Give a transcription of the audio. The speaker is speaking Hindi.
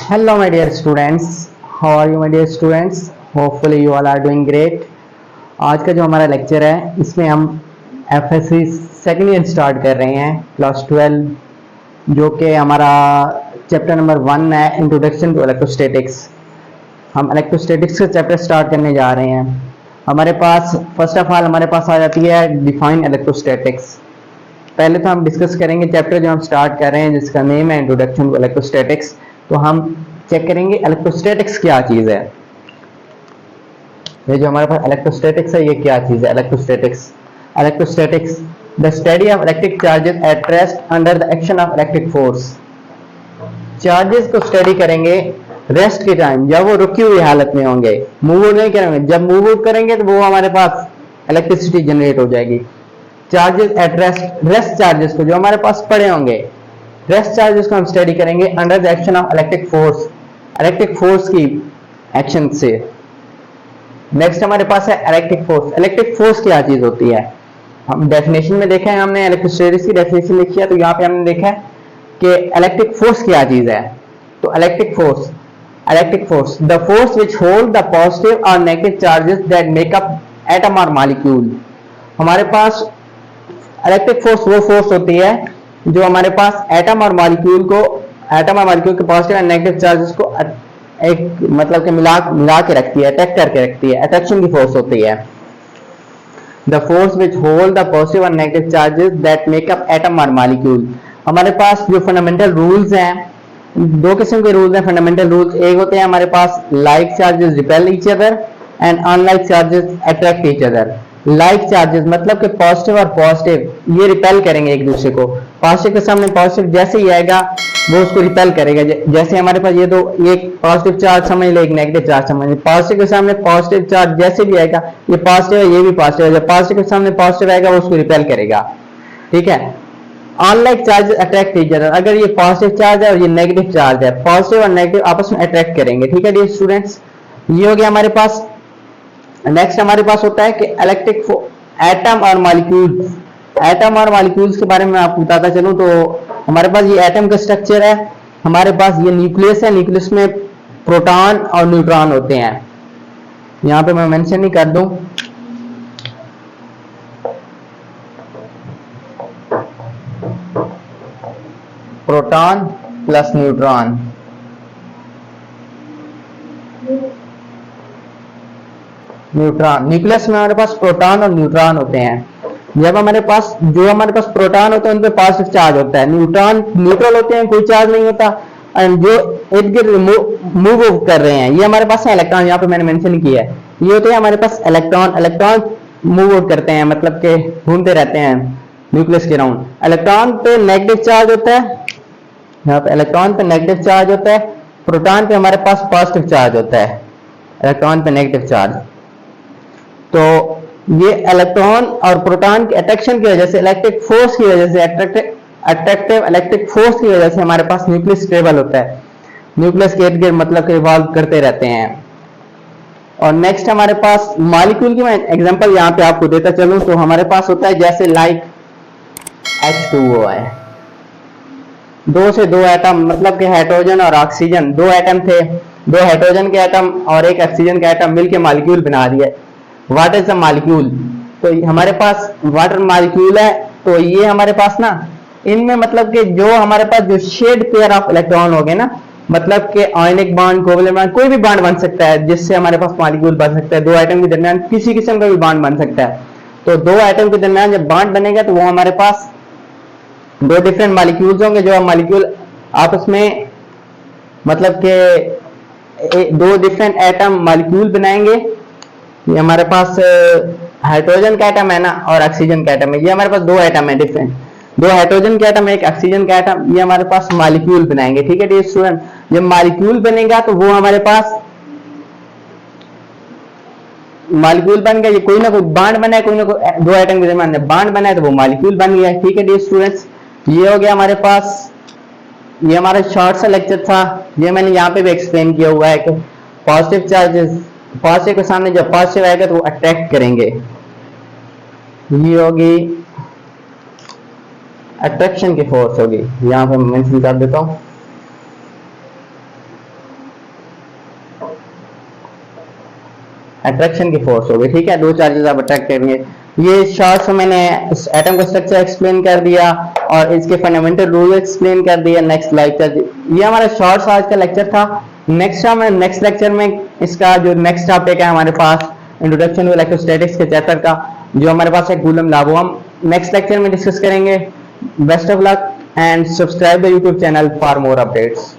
Hello, my dear students. How are you, my dear students? Hopefully, you all are doing great. आज का जो हमारा लेक्चर है इसमें हम एफएससी सेकेंड ईयर स्टार्ट कर रहे हैं क्लास 12 जो कि हमारा चैप्टर नंबर 1 है इंट्रोडक्शन टू इलेक्ट्रोस्टैटिक्स। हम इलेक्ट्रोस्टैटिक्स का चैप्टर स्टार्ट करने जा रहे हैं। हमारे पास फर्स्ट ऑफ ऑल हमारे पास आ जाती है डिफाइन इलेक्ट्रोस्टैटिक्स। पहले तो हम डिस्कस करेंगे चैप्टर जो हम स्टार्ट कर रहे हैं जिसका नेम है इंट्रोडक्शन टू इलेक्ट्रोस्टैटिक्स। तो हम चेक करेंगे इलेक्ट्रोस्टैटिक्स क्या चीज़ है। ये जो हमारे पास इलेक्ट्रोस्टैटिक्स है ये क्या चीज़ है। Electrostatics the study of electric charges at rest under the action of electric force. Charges को स्टडी करेंगे रेस्ट के टाइम जब वो रुकी हुई हालत में होंगे, मूव नहीं करेंगे। जब मूव करेंगे तो वो हमारे पास इलेक्ट्रिसिटी जनरेट हो जाएगी। चार्जेस एट रेस्ट चार्जेस को जो हमारे पास पड़े होंगे, रेस्ट चार्जेस को हम स्टडी करेंगे under the action of electric force की एक्शन से। नेक्स्ट हमारे पास है इलेक्ट्रिक फोर्स क्या चीज होती है। हम डेफिनेशन में देखा है, हमने इलेक्ट्रोस्टैटिक्स की डेफिनेशन लिखी है, तो यहाँ पे हमने देखा है कि इलेक्ट्रिक फोर्स क्या चीज है। तो electric force the force which hold the positive और negative charges that make up atom और मॉलिक्यूल। हमारे पास इलेक्ट्रिक फोर्स वो फोर्स होती है जो हमारे पास एटम और मॉलिक्यूल के पॉजिटिव एंड नेगेटिव चार्जेस को एक मतलब के मिला के रखती है, अटैक करके रखती है। अट्रैक्शन की फोर्स होती है। The force which hold the positive and negative charges that make up atom और मॉलिक्यूल। हमारे पास जो फंडामेंटल रूल्स हैं, दो किस्म के रूल्स हैं फंडामेंटल रूल्स। एक होते हैं हमारे पास like charges repel each other and unlike charges attract each other. Like charges मतलब कि पॉजिटिव और पॉजिटिव ये रिपेल करेंगे एक दूसरे को। पॉजिटिव के सामने पॉजिटिव जैसे ही आएगा वो उसको रिपेल करेगा। जैसे हमारे पास ये दो, एक पॉजिटिव चार्ज समझ ले, एक नेगेटिव चार्ज समझ ले। पॉजिटिव के सामने पॉजिटिव चार्ज जैसे भी आएगा, ये पॉजिटिव है ये भी पॉजिटिव है, जब पॉजिटिव के सामने पॉजिटिव आएगा वो उसको रिपेल करेगा। ठीक है। Unlike charges attract each other. अगर ये पॉजिटिव चार्ज है और ये नेगेटिव चार्ज है, पॉजिटिव और नेगेटिव आपस में अट्रैक्ट करेंगे। ठीक है डियर स्टूडेंट्स, ये हो गया हमारे पास। नेक्स्ट हमारे पास होता है कि इलेक्ट्रिक एटम और मॉलिक्यूल्स के बारे में आपको बताता चलूं तो हमारे पास ये एटम का स्ट्रक्चर है। हमारे पास ये न्यूक्लियस है, न्यूक्लियस में प्रोटॉन और न्यूट्रॉन होते हैं। यहां पे मैं मेंशन ही कर दूं, प्रोटॉन प्लस न्यूट्रॉन। न्यूक्लियस में हमारे पास प्रोटॉन और न्यूट्रॉन होते हैं। जब हमारे पास प्रोटॉन होते हैं उन पे पॉजिटिव चार्ज होता है, न्यूट्रॉन न्यूट्रल होते हैं, कोई चार्ज नहीं होता। एंड जो इर्द गिर्द मूव कर रहे हैं ये हमारे पास है इलेक्ट्रॉन। यहाँ पे मैंने मेंशन किया है, ये होते हैं हमारे पास इलेक्ट्रॉन मूव करते हैं, मतलब के घूमते रहते हैं न्यूक्लियस के राउंड। इलेक्ट्रॉन पे नेगेटिव चार्ज होता है, यहाँ पे इलेक्ट्रॉन पे नेगेटिव चार्ज होता है, प्रोटॉन पे हमारे पास पॉजिटिव चार्ज होता है, इलेक्ट्रॉन पे नेगेटिव चार्ज। तो ये इलेक्ट्रॉन और प्रोटॉन के अट्रैक्शन की वजह से, इलेक्ट्रिक फोर्स की वजह से, अट्रैक्टिव इलेक्ट्रिक फोर्स की वजह से हमारे पास न्यूक्लियस स्टेबल होता है। न्यूक्लियस के इर्द गिर्द मतलब रिवॉल्व करते रहते हैं। और नेक्स्ट हमारे पास मॉलिक्यूल की मैं एग्जांपल यहाँ पे आपको देता चलूं तो हमारे पास होता है जैसे लाइक H2O है। दो से दो एटम मतलब कि हाइड्रोजन और ऑक्सीजन, दो एटम थे, दो हाइड्रोजन के एटम और एक ऑक्सीजन का एटम मिलकर मॉलिक्यूल बना दिया। What is the molecule? तो हमारे पास वाटर मॉलिक्यूल है। तो ये हमारे पास ना इनमें मतलब कि जो हमारे पास जो शेड पेयर ऑफ इलेक्ट्रॉन हो गए ना, मतलब कि आयनिक बॉन्ड, कोवलेंट बॉन्ड, कोई भी बॉन्ड बन सकता है जिससे हमारे पास मॉलिक्यूल बन सकता है। दो एटम के दरमियान किसी किस्म का भी बॉन्ड बन सकता है। तो दो एटम के दरमियान जब बॉन्ड बनेगा तो वो हमारे पास दो डिफरेंट मॉलिक्यूल्स होंगे। जो मॉलिक्यूल आपस में मतलब के दो डिफरेंट एटम मॉलिक्यूल बनाएंगे। ये हमारे पास हाइड्रोजन का एटम है ना और ऑक्सीजन का एटम है। ये हमारे पास दो एटम है डिफरेंट, दो हाइड्रोजन के एटम एक ऑक्सीजन का एटम, ये हमारे पास मॉलिक्यूल बनाएंगे। ठीक है डियर स्टूडेंट, जब मॉलिक्यूल बनेगा तो वो हमारे पास मॉलिक्यूल बन गया। ये कोई ना कोई बॉन्ड बना है, कोई ना कोई दो एटम के दरमियान बॉन्ड बना है तो वो मॉलिक्यूल बन गया। ठीक है डियर स्टूडेंट्स, ये हो गया हमारे पास। ये हमारा शॉर्ट सा लेक्चर था, ये मैंने यहाँ पे भी एक्सप्लेन किया हुआ है कि पॉजिटिव चार्जेस, पॉजिटिव के सामने जब पॉजिटिव आएगा तो वो अट्रैक्ट करेंगे। ये होगी अट्रैक्शन की फोर्स होगी, यहाँ पे मैं मेंशन कर देता हूँ। अट्रैक्शन की फोर्स होगी। ठीक है, दो चार्जेस आप अट्रैक्ट करेंगे। ये शॉर्ट्स में मैंने एटम का स्ट्रक्चर एक्सप्लेन कर दिया और इसके फंडामेंटल रूल एक्सप्लेन कर दिया। नेक्स्ट लेक्चर, ये हमारा शॉर्ट्स आज का लेक्चर था। नेक्स्ट लेक्चर में इसका जो नेक्स्ट टॉपिक है हमारे पास इंट्रोडक्शन टू इलेक्ट्रोस्टैटिक्स के चैप्टर का, जो हमारे पास है कूलम लॉ, वो हम नेक्स्ट लेक्चर में डिस्कस करेंगे। Best of luck and subscribe the YouTube channel for more updates.